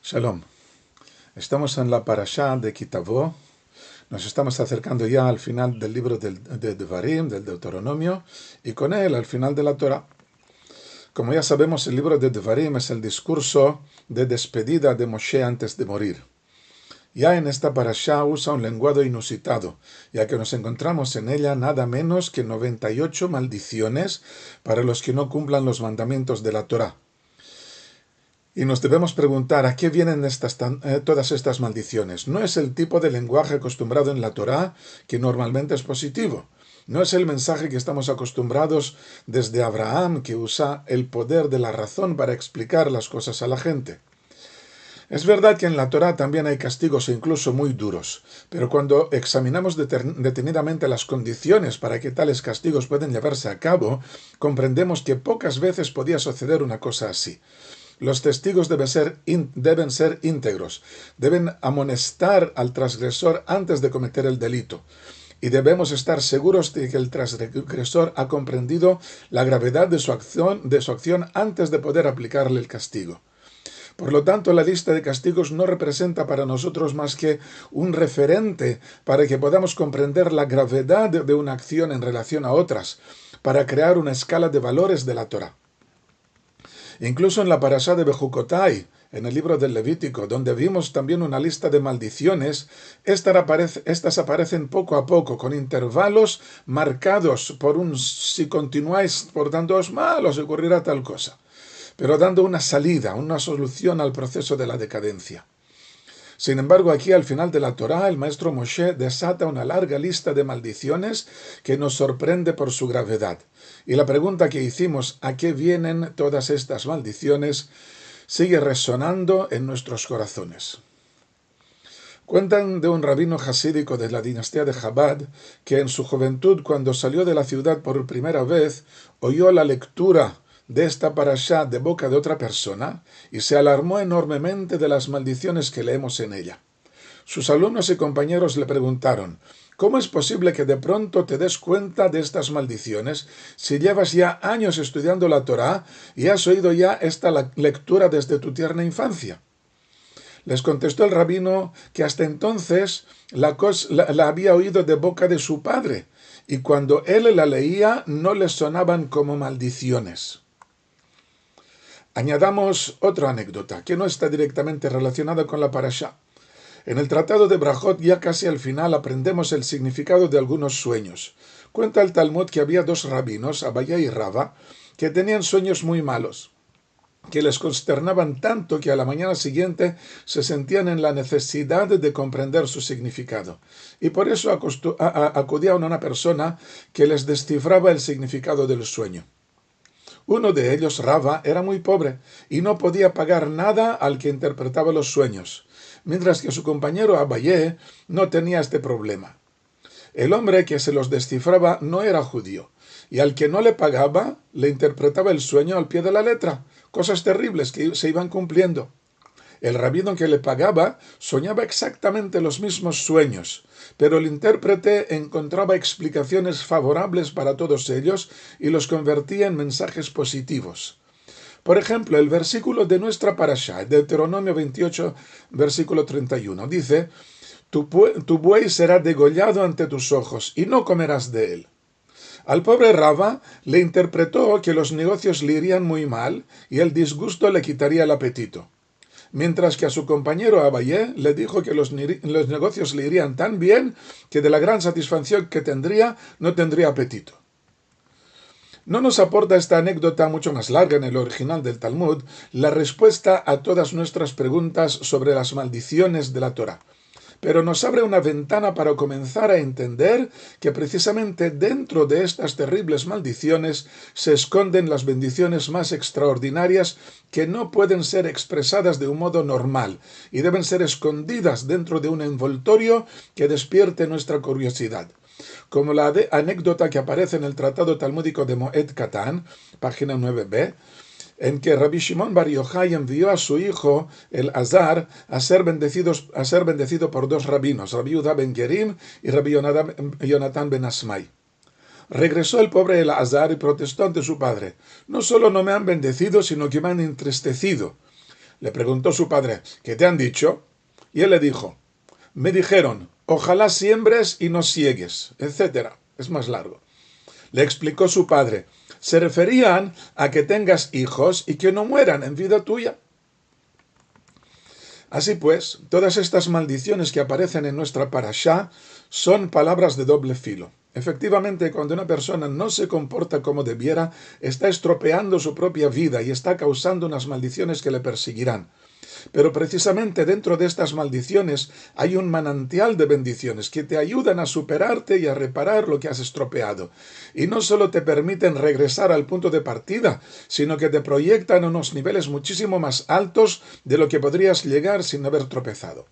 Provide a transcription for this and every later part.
Shalom. Estamos en la parashá de Kitavó. Nos estamos acercando ya al final del libro de Devarim, del Deuteronomio, y con él al final de la Torah. Como ya sabemos, el libro de Devarim es el discurso de despedida de Moshe antes de morir. Ya en esta parashá usa un lenguaje inusitado, ya que nos encontramos en ella nada menos que 98 maldiciones para los que no cumplan los mandamientos de la Torah. Y nos debemos preguntar a qué vienen todas estas maldiciones. No es el tipo de lenguaje acostumbrado en la Torá, que normalmente es positivo. No es el mensaje que estamos acostumbrados desde Abraham, que usa el poder de la razón para explicar las cosas a la gente. Es verdad que en la Torá también hay castigos incluso muy duros, pero cuando examinamos detenidamente las condiciones para que tales castigos puedan llevarse a cabo, comprendemos que pocas veces podía suceder una cosa así. Los testigos deben ser íntegros, deben amonestar al transgresor antes de cometer el delito, y debemos estar seguros de que el transgresor ha comprendido la gravedad de su acción antes de poder aplicarle el castigo. Por lo tanto, la lista de castigos no representa para nosotros más que un referente para que podamos comprender la gravedad de una acción en relación a otras, para crear una escala de valores de la Torá. Incluso en la parashá de Bejucotai, en el libro del Levítico, donde vimos también una lista de maldiciones, estas aparecen poco a poco, con intervalos marcados por un si continuáis portándoos mal os ocurrirá tal cosa, pero dando una salida, una solución al proceso de la decadencia. Sin embargo, aquí al final de la Torá, el maestro Moshe desata una larga lista de maldiciones que nos sorprende por su gravedad. Y la pregunta que hicimos, ¿a qué vienen todas estas maldiciones?, sigue resonando en nuestros corazones. Cuentan de un rabino jasídico de la dinastía de Chabad que en su juventud, cuando salió de la ciudad por primera vez, oyó la lectura de esta parashá de boca de otra persona y se alarmó enormemente de las maldiciones que leemos en ella. Sus alumnos y compañeros le preguntaron: ¿cómo es posible que de pronto te des cuenta de estas maldiciones si llevas ya años estudiando la Torá y has oído ya esta lectura desde tu tierna infancia? Les contestó el rabino que hasta entonces la había oído de boca de su padre, y cuando él la leía no le sonaban como maldiciones. Añadamos otra anécdota, que no está directamente relacionada con la parashá. En el tratado de Brajot, ya casi al final, aprendemos el significado de algunos sueños. Cuenta el Talmud que había dos rabinos, Abayá y Rava, que tenían sueños muy malos, que les consternaban tanto que a la mañana siguiente se sentían en la necesidad de comprender su significado. Y por eso acudían a una persona que les descifraba el significado del sueño. Uno de ellos, Rava, era muy pobre y no podía pagar nada al que interpretaba los sueños, mientras que su compañero Abayé no tenía este problema. El hombre que se los descifraba no era judío, y al que no le pagaba, le interpretaba el sueño al pie de la letra, cosas terribles que se iban cumpliendo. El rabino que le pagaba soñaba exactamente los mismos sueños, pero el intérprete encontraba explicaciones favorables para todos ellos y los convertía en mensajes positivos. Por ejemplo, el versículo de nuestra parashá, Deuteronomio 28, versículo 31, dice: tu buey será degollado ante tus ojos y no comerás de él. Al pobre Rava le interpretó que los negocios le irían muy mal y el disgusto le quitaría el apetito, mientras que a su compañero Abayé le dijo que los negocios le irían tan bien que de la gran satisfacción que tendría no tendría apetito. No nos aporta esta anécdota mucho más larga en el original del Talmud la respuesta a todas nuestras preguntas sobre las maldiciones de la Torá, pero nos abre una ventana para comenzar a entender que precisamente dentro de estas terribles maldiciones se esconden las bendiciones más extraordinarias que no pueden ser expresadas de un modo normal y deben ser escondidas dentro de un envoltorio que despierte nuestra curiosidad. Como la anécdota que aparece en el Tratado Talmúdico de Moed Katan, página 9b, en que Rabbi Shimon Bar Yochai envió a su hijo, el Azar, a ser bendecido por dos rabinos, Rabbi Yehuda ben Gerim y Rabbi Yonatán ben Asmai. Regresó el pobre el Azar y protestó ante su padre: no solo no me han bendecido, sino que me han entristecido. Le preguntó su padre, ¿qué te han dicho? Y él le dijo, me dijeron, ojalá siembres y no siegues, etc. Es más largo. Le explicó su padre, se referían a que tengas hijos y que no mueran en vida tuya. Así pues, todas estas maldiciones que aparecen en nuestra parashá son palabras de doble filo. Efectivamente, cuando una persona no se comporta como debiera, está estropeando su propia vida y está causando unas maldiciones que le perseguirán. Pero precisamente dentro de estas maldiciones hay un manantial de bendiciones que te ayudan a superarte y a reparar lo que has estropeado. Y no solo te permiten regresar al punto de partida, sino que te proyectan a unos niveles muchísimo más altos de lo que podrías llegar sin haber tropezado.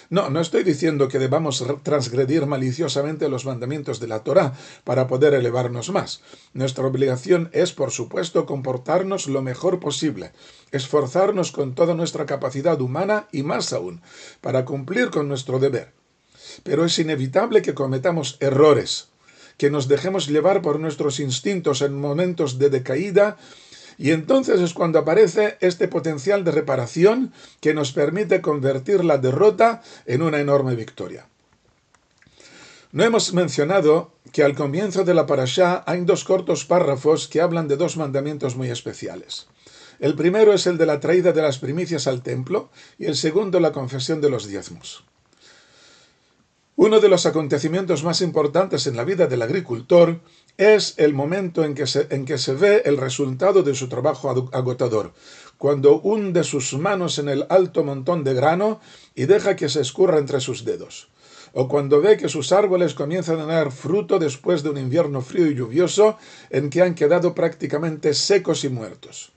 No estoy diciendo que debamos transgredir maliciosamente los mandamientos de la Torá para poder elevarnos más. Nuestra obligación es, por supuesto, comportarnos lo mejor posible, esforzarnos con toda nuestra capacidad humana y más aún, para cumplir con nuestro deber. Pero es inevitable que cometamos errores, que nos dejemos llevar por nuestros instintos en momentos de decaída, y entonces es cuando aparece este potencial de reparación que nos permite convertir la derrota en una enorme victoria. No hemos mencionado que al comienzo de la parashá hay dos cortos párrafos que hablan de dos mandamientos muy especiales. El primero es el de la traída de las primicias al templo y el segundo la confesión de los diezmos. Uno de los acontecimientos más importantes en la vida del agricultor es el momento en que se ve el resultado de su trabajo agotador, cuando hunde sus manos en el alto montón de grano y deja que se escurra entre sus dedos, o cuando ve que sus árboles comienzan a dar fruto después de un invierno frío y lluvioso en que han quedado prácticamente secos y muertos.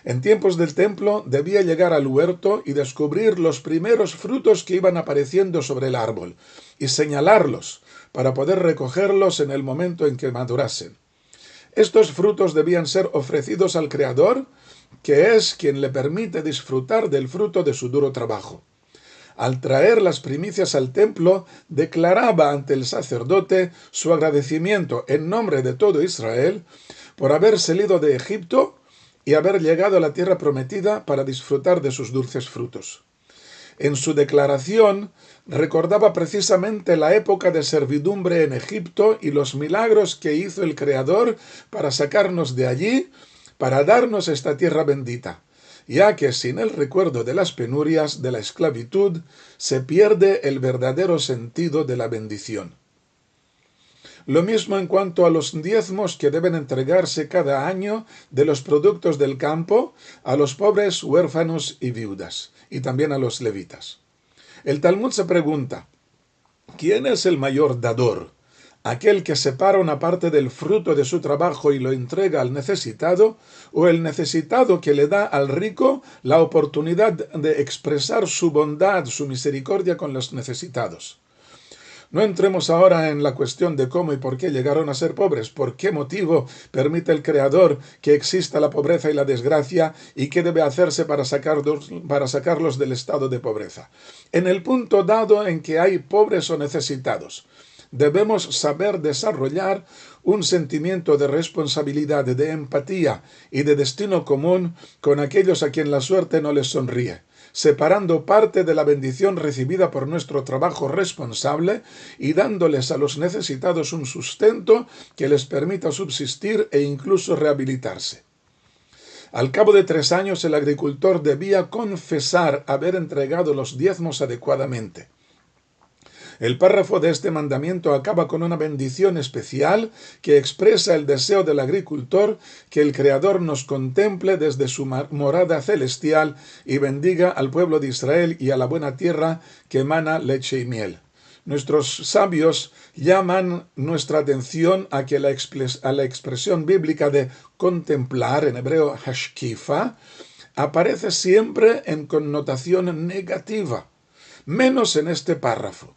En tiempos del templo debía llegar al huerto y descubrir los primeros frutos que iban apareciendo sobre el árbol y señalarlos para poder recogerlos en el momento en que madurasen. Estos frutos debían ser ofrecidos al Creador, que es quien le permite disfrutar del fruto de su duro trabajo. Al traer las primicias al templo, declaraba ante el sacerdote su agradecimiento en nombre de todo Israel por haber salido de Egipto y haber llegado a la tierra prometida para disfrutar de sus dulces frutos. En su declaración recordaba precisamente la época de servidumbre en Egipto y los milagros que hizo el Creador para sacarnos de allí, para darnos esta tierra bendita, ya que sin el recuerdo de las penurias de la esclavitud se pierde el verdadero sentido de la bendición. Lo mismo en cuanto a los diezmos que deben entregarse cada año de los productos del campo a los pobres, huérfanos y viudas, y también a los levitas. El Talmud se pregunta, ¿quién es el mayor dador? ¿Aquel que separa una parte del fruto de su trabajo y lo entrega al necesitado, o el necesitado que le da al rico la oportunidad de expresar su bondad, su misericordia con los necesitados? No entremos ahora en la cuestión de cómo y por qué llegaron a ser pobres, por qué motivo permite el Creador que exista la pobreza y la desgracia y qué debe hacerse para sacarlos del estado de pobreza. En el punto dado en que hay pobres o necesitados, debemos saber desarrollar un sentimiento de responsabilidad, de empatía y de destino común con aquellos a quien la suerte no les sonríe, separando parte de la bendición recibida por nuestro trabajo responsable y dándoles a los necesitados un sustento que les permita subsistir e incluso rehabilitarse. Al cabo de 3 años el agricultor debía confesar haber entregado los diezmos adecuadamente. El párrafo de este mandamiento acaba con una bendición especial que expresa el deseo del agricultor que el Creador nos contemple desde su morada celestial y bendiga al pueblo de Israel y a la buena tierra que emana leche y miel. Nuestros sabios llaman nuestra atención a que la expresión bíblica de contemplar, en hebreo hashkifa, aparece siempre en connotación negativa, menos en este párrafo,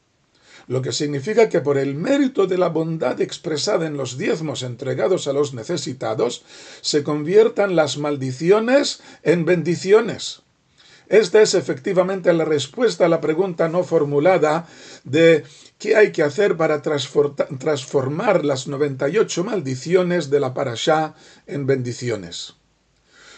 lo que significa que por el mérito de la bondad expresada en los diezmos entregados a los necesitados, se conviertan las maldiciones en bendiciones. Esta es efectivamente la respuesta a la pregunta no formulada de qué hay que hacer para transformar las 98 maldiciones de la parashá en bendiciones.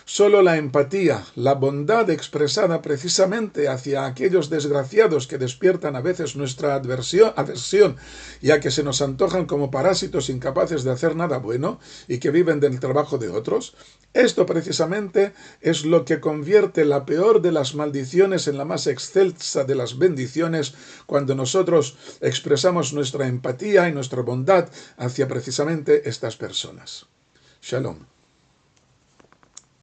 Solo la empatía, la bondad expresada precisamente hacia aquellos desgraciados que despiertan a veces nuestra aversión, ya que se nos antojan como parásitos incapaces de hacer nada bueno y que viven del trabajo de otros, esto precisamente es lo que convierte la peor de las maldiciones en la más excelsa de las bendiciones cuando nosotros expresamos nuestra empatía y nuestra bondad hacia precisamente estas personas. Shalom.